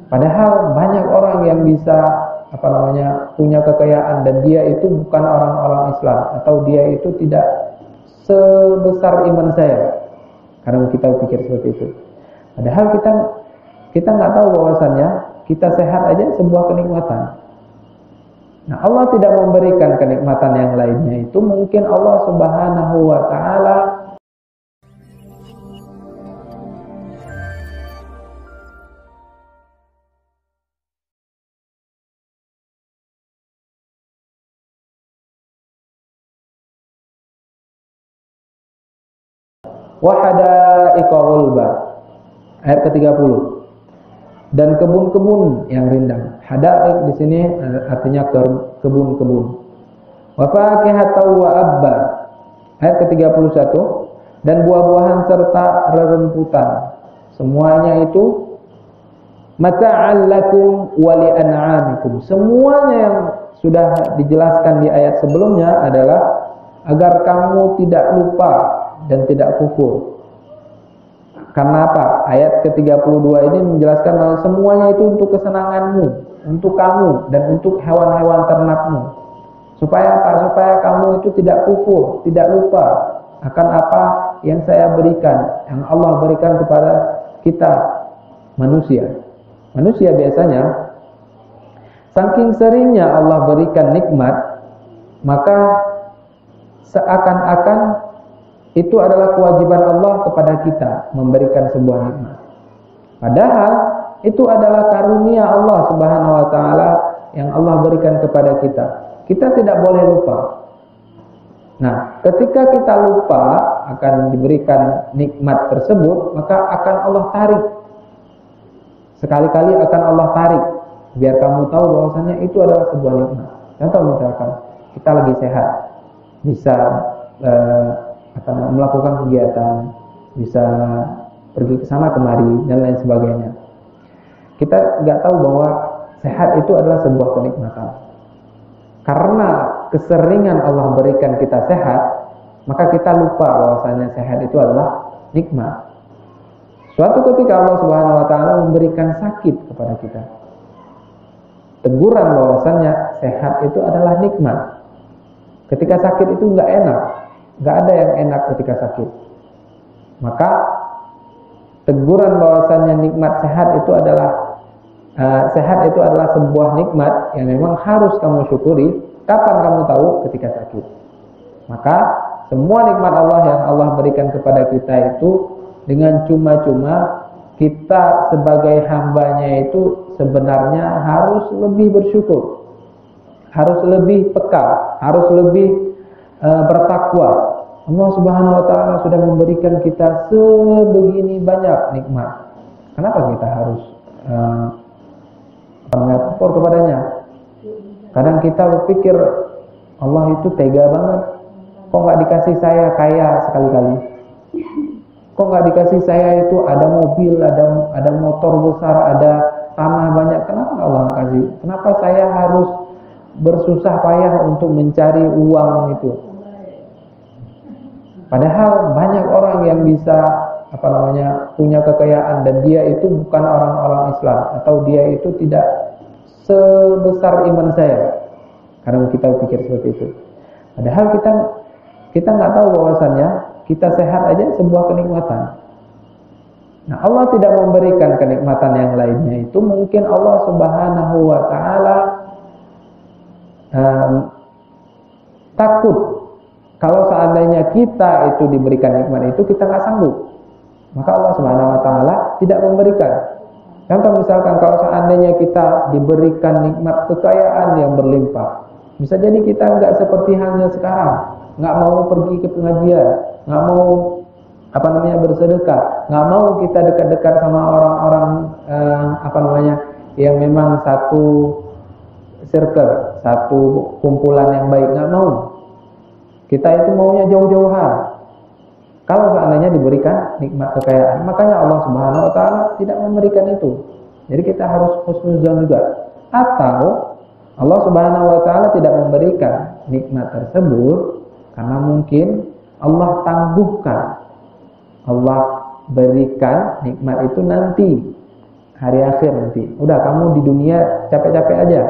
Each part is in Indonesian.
Padahal banyak orang yang bisa punya kekayaan dan dia itu bukan orang-orang Islam atau dia itu tidak sebesar iman saya. Karena kita pikir seperti itu. Padahal kita nggak tahu bahwasannya kita sehat aja sebuah kenikmatan. Nah, Allah tidak memberikan kenikmatan yang lainnya itu mungkin Allah Subhanahu wa taala wa hadaiqa ghulba. Ayat ke-30. Dan kebun-kebun yang rindang. Hadaik di sini artinya kebun-kebun. Wa fakihatan wa abba. Ayat ke-31. Dan buah-buahan serta rerumputan. Semuanya itu mata'al lakum wa li'an'amikum. Semuanya yang sudah dijelaskan di ayat sebelumnya adalah agar kamu tidak lupa dan tidak kufur. Karena apa? Ayat ke-32 ini menjelaskan bahwa semuanya itu untuk kesenanganmu, untuk kamu dan untuk hewan-hewan ternakmu. Supaya apa? Supaya kamu itu tidak kufur, tidak lupa akan apa yang saya berikan, yang Allah berikan kepada kita manusia. Manusia biasanya saking seringnya Allah berikan nikmat, maka seakan-akan itu adalah kewajiban Allah kepada kita memberikan sebuah nikmat. Padahal itu adalah karunia Allah Subhanahu wa taala yang Allah berikan kepada kita. Kita tidak boleh lupa. Nah, ketika kita lupa akan diberikan nikmat tersebut, maka akan Allah tarik. Sekali-kali akan Allah tarik biar kamu tahu bahwasanya itu adalah sebuah nikmat. Contoh misalkan kita lagi sehat, bisa akan melakukan kegiatan, bisa pergi ke sana kemari dan lain sebagainya. Kita nggak tahu bahwa sehat itu adalah sebuah kenikmatan. Karena keseringan Allah berikan kita sehat, maka kita lupa bahwasanya sehat itu adalah nikmat. Suatu ketika Allah Subhanahu wa taala memberikan sakit kepada kita. Teguran bahwasanya sehat itu adalah nikmat. Ketika sakit itu nggak enak. Gak ada yang enak ketika sakit. Maka teguran bahwasannya nikmat sehat itu adalah sebuah nikmat yang memang harus kamu syukuri. Kapan kamu tahu? Ketika sakit. Maka semua nikmat Allah yang Allah berikan kepada kita itu dengan cuma-cuma, kita sebagai hambanya itu sebenarnya harus lebih bersyukur, harus lebih peka, harus lebih bertakwa. Allah Subhanahu wa taala sudah memberikan kita sebegini banyak nikmat. Kenapa kita harus kufur kepadanya? Kadang kita berpikir Allah itu tega banget. Kok nggak dikasih saya kaya sekali-kali? Kok nggak dikasih saya itu ada mobil, ada motor besar, ada tanah banyak? Kenapa Allah nggak kasih? Kenapa saya harus bersusah payah untuk mencari uang itu? Padahal banyak orang yang bisa punya kekayaan dan dia itu bukan orang-orang Islam atau dia itu tidak sebesar iman saya. Karena kita pikir seperti itu. Padahal kita nggak tahu bahwasannya kita sehat aja sebuah kenikmatan. Nah, Allah tidak memberikan kenikmatan yang lainnya itu mungkin Allah Subhanahu wa taala takut kalau seandainya kita itu diberikan nikmat itu kita nggak sanggup, maka Allah Subhanahu wa taala tidak memberikan. Contoh misalkan kalau seandainya kita diberikan nikmat kekayaan yang berlimpah, bisa jadi kita nggak seperti halnya sekarang, nggak mau pergi ke pengajian, nggak mau bersedekah, nggak mau kita dekat-dekat sama orang-orang yang memang satu circle, satu kumpulan yang baik, nggak mau. Kita itu maunya jauh-jauhan. Kalau seandainya diberikan nikmat kekayaan, makanya Allah Subhanahu wa taala tidak memberikan itu. Jadi kita harus husnuzan juga. Atau Allah Subhanahu wa taala tidak memberikan nikmat tersebut karena mungkin Allah tangguhkan. Allah berikan nikmat itu nanti hari akhir nanti. Udah kamu di dunia capek-capek aja.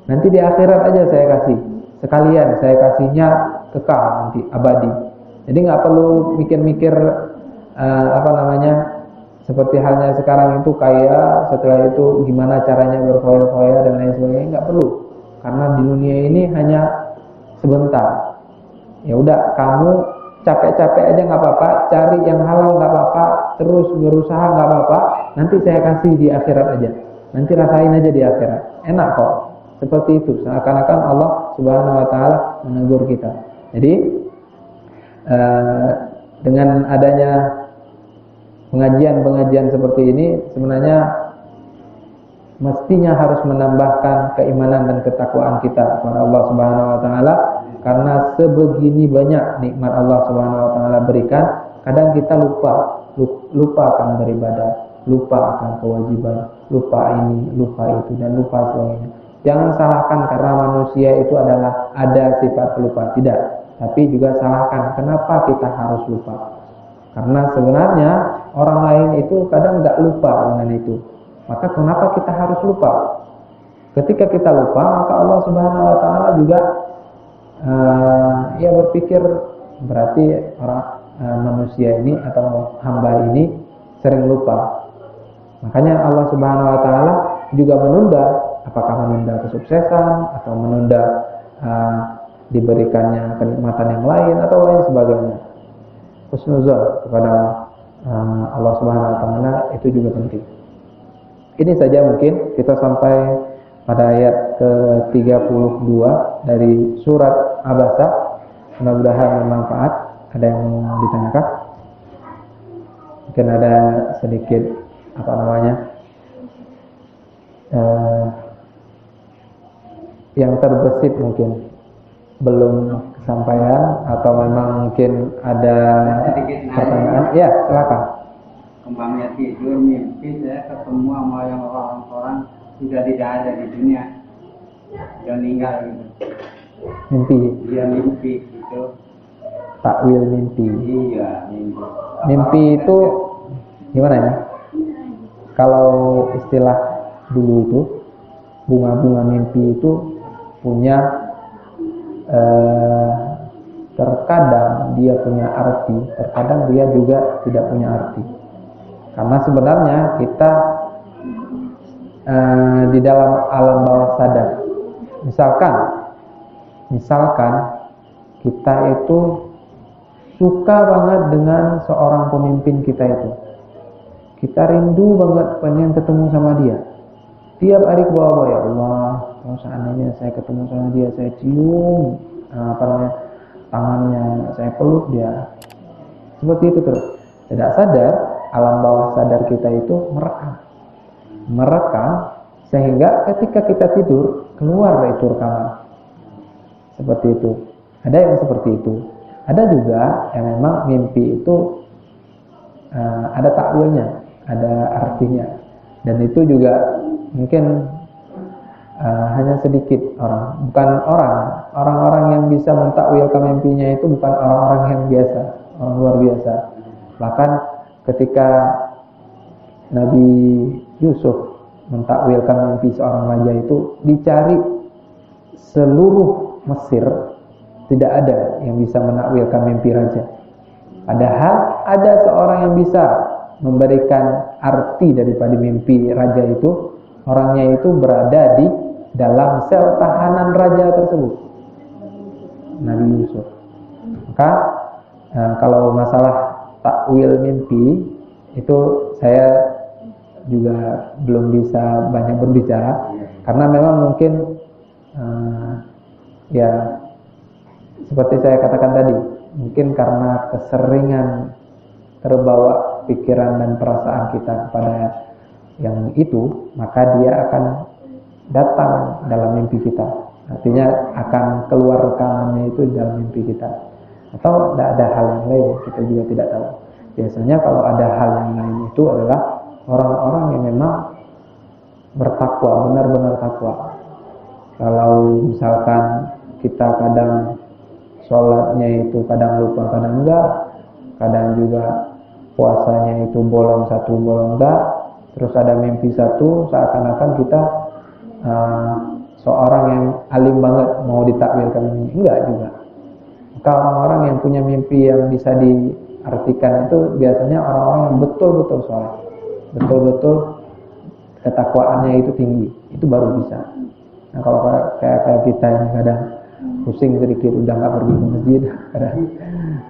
Nanti di akhirat aja saya kasih. Sekalian saya kasihnya kekal nanti abadi. Jadi nggak perlu mikir-mikir seperti halnya sekarang itu kaya, setelah itu gimana caranya berfoya-foya dan lain sebagainya, nggak perlu. Karena di dunia ini hanya sebentar. Ya udah kamu capek-capek aja nggak apa-apa, cari yang halal nggak apa-apa, terus berusaha nggak apa-apa. Nanti saya kasih di akhirat aja. Nanti rasain aja di akhirat. Enak kok. Seperti itu. Seakan-akan Allah Subhanahu Wa Taala menegur kita. Jadi dengan adanya pengajian-pengajian seperti ini sebenarnya mestinya harus menambahkan keimanan dan ketakwaan kita kepada Allah Subhanahu Wa Taala, karena sebegini banyak nikmat Allah Subhanahu Wa Taala berikan, kadang kita lupa akan beribadah, lupa akan kewajiban, lupa ini, lupa itu, dan lupa sebagainya. Jangan salahkan karena manusia itu adalah ada sifat pelupa, tidak. Tapi juga salahkan kenapa kita harus lupa. Karena sebenarnya orang lain itu kadang nggak lupa dengan itu. Maka kenapa kita harus lupa? Ketika kita lupa, maka Allah Subhanahu Wa Taala juga ia berpikir berarti orang manusia ini atau hamba ini sering lupa. Makanya Allah Subhanahu Wa Taala juga menunda, apakah menunda kesuksesan atau menunda diberikannya kenikmatan yang lain atau lain sebagainya. Husnuzon kepada Allah Subhanahu Wa Taala itu juga penting. Ini saja mungkin kita sampai pada ayat ke-32 dari surat Abasa. Mudah-mudahan bermanfaat. Ada yang mau ditanyakan? Mungkin ada sedikit yang terbesit mungkin belum kesampaian, atau memang mungkin ada pertanyaan. Ya, silakan. Kembangnya tidur mimpi saya ketemu sama yang orang-orang sudah tidak ada di dunia, sudah meninggal gitu. Mimpi. Dia mimpi gitu. Takwil mimpi. Iya, mimpi. Mimpi itu gimana ya? Kalau istilah dulu itu bunga-bunga mimpi itu punya terkadang dia punya arti, terkadang dia juga tidak punya arti. Karena sebenarnya kita di dalam alam bawah sadar, misalkan kita itu suka banget dengan seorang pemimpin kita itu, kita rindu banget pengen ketemu sama dia. Tiap hari ke bawah, ya Allah, kalau seandainya saya ketemu sama dia, saya cium tangannya, saya peluk dia. Seperti itu terus. Tidak sadar, alam bawah sadar kita itu merekam sehingga ketika kita tidur keluar itu rekaman. Seperti itu. Ada yang seperti itu. Ada juga yang memang mimpi itu ada takwilnya, ada artinya. Dan itu juga mungkin hanya sedikit orang-orang yang bisa mentakwilkan mimpinya itu bukan orang-orang yang biasa, orang luar biasa. Bahkan ketika Nabi Yusuf mentakwilkan mimpi seorang raja itu, dicari seluruh Mesir, tidak ada yang bisa menakwilkan mimpi raja. Padahal ada seorang yang bisa memberikan arti daripada mimpi raja itu. Orangnya itu berada di dalam sel tahanan raja tersebut, Nabi Yusuf. Maka kalau masalah takwil mimpi itu saya juga belum bisa banyak berbicara, karena memang mungkin ya seperti saya katakan tadi, mungkin karena keseringan terbawa pikiran dan perasaan kita kepada yang itu, maka dia akan datang dalam mimpi kita. Artinya akan keluar rekamannya itu dalam mimpi kita. Atau ada hal yang lain, kita juga tidak tahu. Biasanya kalau ada hal yang lain itu adalah orang-orang yang memang bertakwa, benar-benar takwa. Kalau misalkan kita kadang sholatnya itu kadang lupa, kadang enggak, kadang juga puasanya itu bolong satu bolong enggak, Terus ada mimpi satu, seakan-akan kita seorang yang alim banget mau ditakwilkan ini. Enggak juga. Maka orang-orang yang punya mimpi yang bisa diartikan itu biasanya orang-orang yang betul-betul sholat, betul-betul ketakwaannya itu tinggi, itu baru bisa. Nah kalau kayak kita ini kadang pusing sedikit udah nggak pergi ke masjid,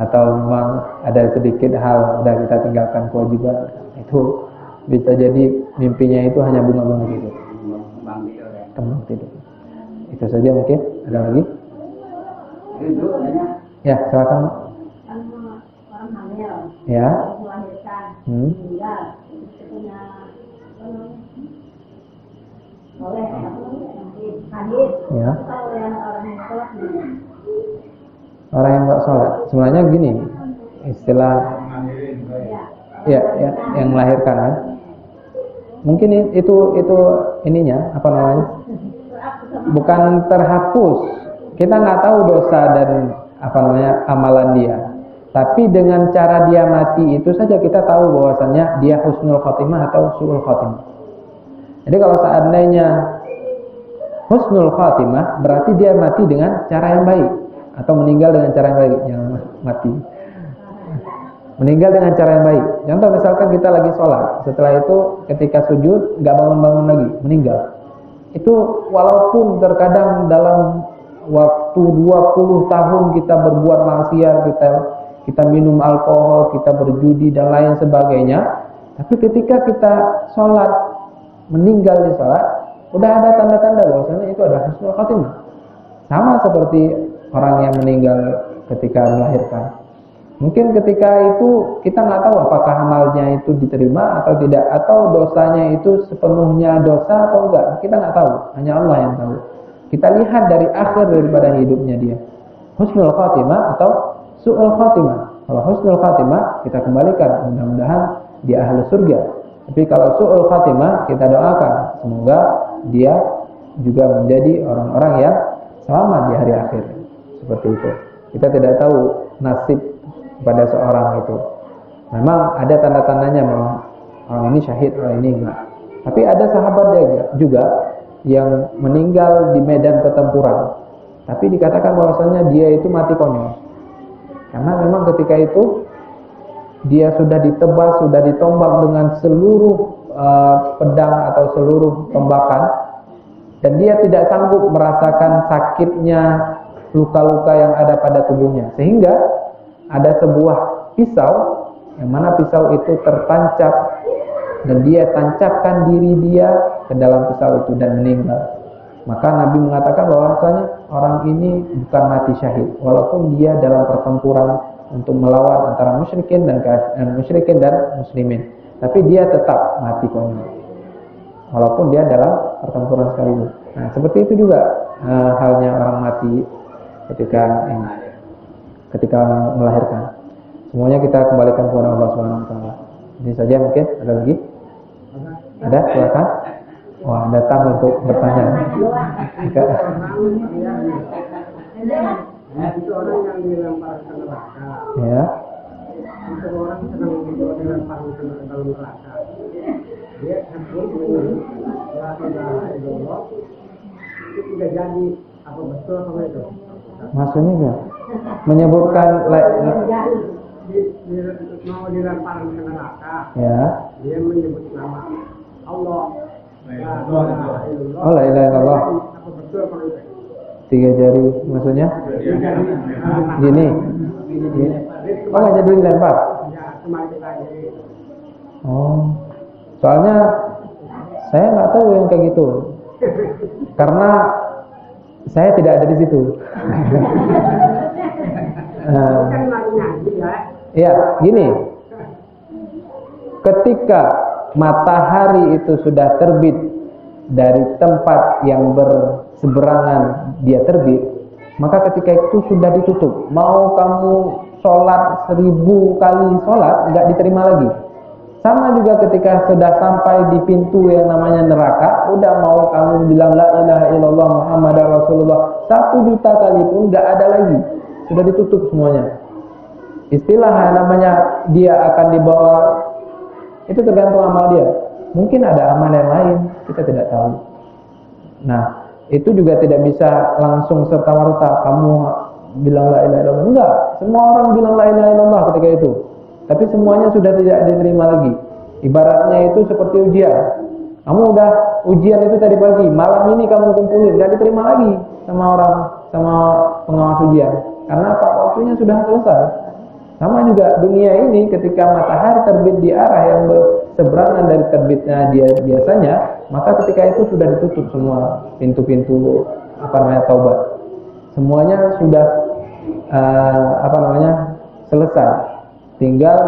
atau memang ada sedikit hal udah kita tinggalkan kewajiban, itu bisa jadi mimpinya itu hanya bunga-bunga gitu, kembang tidur. Itu saja mungkin. Ada lagi? Ya silakan. Orang hamil, Ya. melahirkan, meninggal, punya boleh hadis. Ya. Kalau yang orang yang sholat Orang yang nggak sholat, sebenarnya gini, istilah ya yang melahirkan kan. Mungkin itu ininya apa namanya? Bukan terhapus. Kita nggak tahu dosa dan apa namanya amalan dia. Tapi dengan cara dia mati itu saja kita tahu bahwasannya dia husnul khotimah atau su'ul khotimah. Jadi kalau seandainya husnul khotimah berarti dia mati dengan cara yang baik atau meninggal dengan cara yang baik, yang mati. Meninggal dengan cara yang baik. Contoh misalkan kita lagi sholat, setelah itu ketika sujud nggak bangun-bangun lagi, meninggal. Itu walaupun terkadang dalam waktu 20 tahun kita berbuat maksiat, kita minum alkohol, kita berjudi dan lain sebagainya, tapi ketika kita sholat, meninggal di sholat, udah ada tanda-tanda bahwasanya itu ada husnul khotimah. Sama seperti orang yang meninggal ketika melahirkan. Mungkin ketika itu kita nggak tahu apakah amalnya itu diterima atau tidak, atau dosanya itu sepenuhnya dosa atau enggak, kita nggak tahu, hanya Allah yang tahu. Kita lihat dari akhir daripada hidupnya dia, husnul khotimah atau su'ul khotimah. Kalau husnul khotimah kita kembalikan, mudah-mudahan dia ahli surga. Tapi kalau su'ul khotimah kita doakan semoga dia juga menjadi orang-orang yang selamat di hari akhir. Seperti itu. Kita tidak tahu nasib pada seorang itu. Memang ada tanda-tandanya bahwa orang ini syahid, orang ini enggak. Tapi ada sahabat juga yang meninggal di medan pertempuran. Tapi dikatakan bahwasannya dia itu mati konyol. Karena memang ketika itu dia sudah ditebas, sudah ditombak dengan seluruh pedang atau seluruh tembakan, dan dia tidak sanggup merasakan sakitnya luka-luka yang ada pada tubuhnya, sehingga ada sebuah pisau yang mana pisau itu tertancap dan dia tancapkan diri dia ke dalam pisau itu dan meninggal. Maka Nabi mengatakan bahwasanya orang ini bukan mati syahid, walaupun dia dalam pertempuran untuk melawan antara musyrikin dan muslimin, tapi dia tetap mati konyol walaupun dia dalam pertempuran sekaligus. Nah, seperti itu juga halnya orang mati ketika melahirkan. Semuanya kita kembalikan kepada Allah Subhanahu wa taala. Ini saja mungkin. Ada lagi? Ada? Silakan. Wah, datang untuk bertanya. Itu orang yang dilempar ke neraka. Ya. Itu orang sedang dilempar ke dalam neraka. Dia sebut dengan la ilaha illallah. Itu tidak jadi apa betul sama itu? Maksudnya enggak? Menyebutkan mau dilempar ke neraka. ya. Dia menyebut nama Allah. Oh, la ilaha illallah. Apa betul kalau itu? 3 jari maksudnya? Gini. Oh, nggak jadi dilempar. Ya, cuma kita jadi. Oh. Soalnya saya nggak tahu yang kayak gitu. Karena saya tidak ada di situ. Kan lagi nyanyi ya. Ya, gini. Ketika matahari itu sudah terbit dari tempat yang berseberangan dia terbit, maka ketika itu sudah ditutup. Mau kamu sholat 1000 kali sholat, nggak diterima lagi. Sama juga ketika sudah sampai di pintu yang namanya neraka, udah mau kamu bilang la ilaha illallah Muhammadar Rasulullah 1 juta kali pun nggak ada lagi, sudah ditutup semuanya. Istilah namanya dia akan dibawa, itu tergantung amal dia. Mungkin ada amal yang lain, kita tidak tahu. Nah, itu juga tidak bisa langsung serta-merta kamu bilang la ilaha illallah. Enggak, semua orang bilang la ilaha illallah ketika itu. Tapi semuanya sudah tidak diterima lagi. Ibaratnya itu seperti ujian. Kamu udah ujian itu tadi pagi, malam ini kamu kumpulin, gak diterima lagi sama orang, sama pengawas ujian. Karena apa? Waktunya sudah selesai. Sama juga dunia ini, ketika matahari terbit di arah yang berseberangan dari terbitnya dia biasanya, maka ketika itu sudah ditutup semua pintu-pintu taubat. Semuanya sudah selesai. Tinggal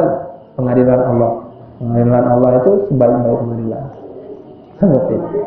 pengadilan Allah. Pengadilan Allah itu sebaik-baik pengadilan. Seperti itu.